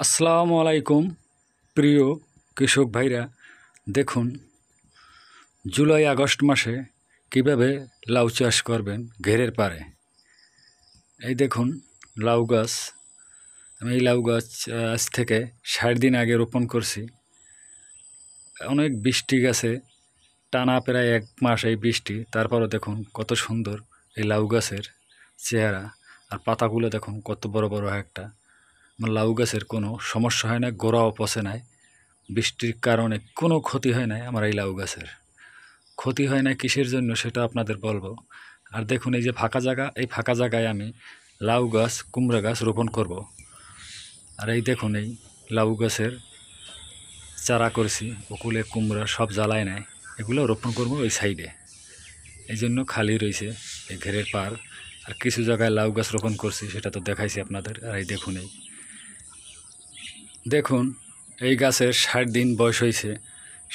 আসসালামু আলাইকুম প্রিয় কৃষক ভাইরা, দেখুন জুলাই আগস্ট মাসে কিভাবে লাউ চাষ করবেন ঘেরের পারে। এই দেখুন লাউ গাছ, আমি এই লাউ গাছ আজ থেকে 60 দিন আগে রোপণ করছি। অনেক বৃষ্টি গেছে, টানা প্রায় 1 মাস এই বৃষ্টি, তারপরও দেখুন কত সুন্দর এই লাউ গাছের চেহারা, আর পাতাগুলো দেখুন কত বড় বড় একটা। আমার লাউ গাছের কোনো সমস্যা হয় না, গোড়াও পচে নাই, বৃষ্টির কারণে কোনো ক্ষতি হয় নাই। আমার এই লাউ গাছের ক্ষতি হয় না কিসের জন্য সেটা আপনাদের বলবো। আর দেখুন এই যে ফাঁকা জায়গা, এই ফাঁকা জায়গায় আমি লাউ গাছ কুমড়া গাছ রোপণ করব। আর এই দেখুন এই লাউ গাছের চারা করছি, ওকুলে কুমড়া সব জ্বালায় নেয়, এগুলো রোপণ করবো ওই সাইডে। এই জন্য খালি রয়েছে এই ঘেরের পার। আর কিছু জায়গায় লাউ গাছ রোপণ করছি, সেটা তো দেখাইছি আপনাদের। আর এই দেখুন দেখুন এই গাছের 60 দিন বয়স হয়েছে।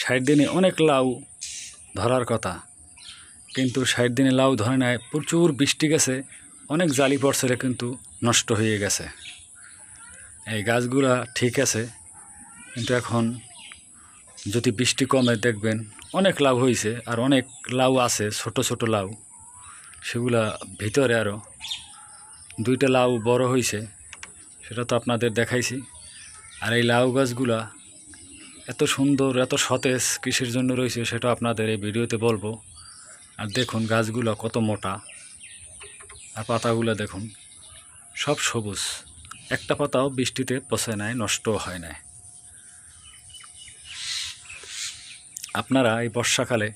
60 দিনে অনেক লাউ ধরার কথা, কিন্তু 60 দিনে লাউ ধরে নেয়। প্রচুর বৃষ্টি গেছে, অনেক জালি পড়ছে, কিন্তু নষ্ট হয়ে গেছে। এই গাছগুলা ঠিক আছে, কিন্তু এখন যদি বৃষ্টি কমে দেখবেন অনেক লাউ হয়েছে। আর অনেক লাউ আছে ছোট ছোট লাউ, সেগুলা ভিতরে আরও 2টা লাউ বড় হয়েছে, সেটা তো আপনাদের দেখাইছি। আর এই লাউ গাছগুলা এত সুন্দর এত সতেজ কিসের জন্য রয়েছে সেটা আপনাদের এই ভিডিওতে বলবো। আর দেখুন গাছগুলো কত মোটা, আর পাতাগুলো দেখুন সব সবুজ, একটা পাতাও বৃষ্টিতে পচে নাই, নষ্ট হয় নাই। আপনারা এই বর্ষাকালে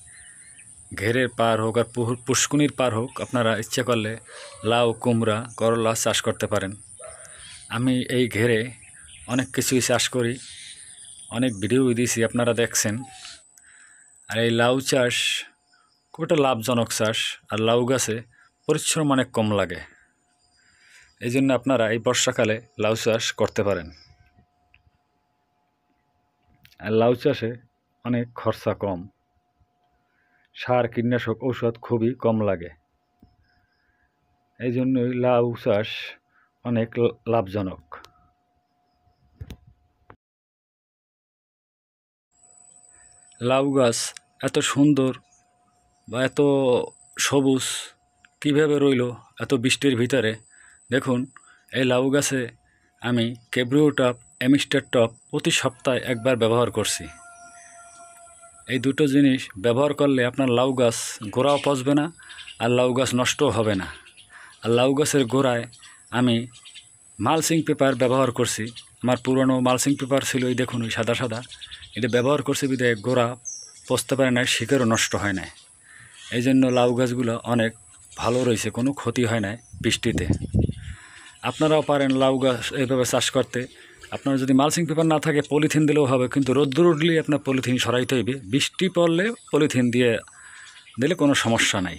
ঘেরের পার হোক আর পুষ্কুনির পার হোক, আপনারা ইচ্ছা করলে লাউ কুমড়া করলা চাষ করতে পারেন। আমি এই ঘেরে অনেক কিছুই চাষ করি, অনেক ভিডিও দিয়েছি, আপনারা দেখছেন। আর এই লাউ চাষ খুব একটা লাভজনক চাষ, আর লাউ গাছে পরিশ্রম অনেক কম লাগে। এই জন্য আপনারা এই বর্ষাকালে লাউ চাষ করতে পারেন। আর লাউ চাষে অনেক খরচা কম, সার কীটনাশক ঔষধ খুবই কম লাগে। এই জন্যই লাউ চাষ অনেক লাভজনক। লাউ গাছ এত সুন্দর বা এত সবুজ কিভাবে রইল এত বৃষ্টির ভিতরে? দেখুন এই লাউ গাছে আমি কেব্রিও টপ এমিস্টার টপ প্রতি সপ্তাহে একবার ব্যবহার করছি। এই দুটো জিনিস ব্যবহার করলে আপনার লাউ গাছ গোড়াও পচবে না, আর লাউ গাছ নষ্টও হবে না। আর লাউ গাছের গোড়ায় আমি মালচিং পেপার ব্যবহার করছি। আমার পুরনো মালচিং পেপার ছিল, এই দেখুন ওই সাদা সাদা, এটা ব্যবহার করছি বিধায় গোড়া পচতে পারে না, শিকড়ও নষ্ট হয় না। এই জন্য লাউ গাছগুলো অনেক ভালো রয়েছে, কোনো ক্ষতি হয় না বৃষ্টিতে। আপনারাও পারেন লাউ গাছ এইভাবে চাষ করতে। আপনার যদি মালচিং পেপার না থাকে পলিথিন দিলেও হবে, কিন্তু রোদ্দুর উঠলেই আপনার পলিথিন সরাইতে হইবে। বৃষ্টি পড়লে পলিথিন দিয়ে দিলে কোনো সমস্যা নাই।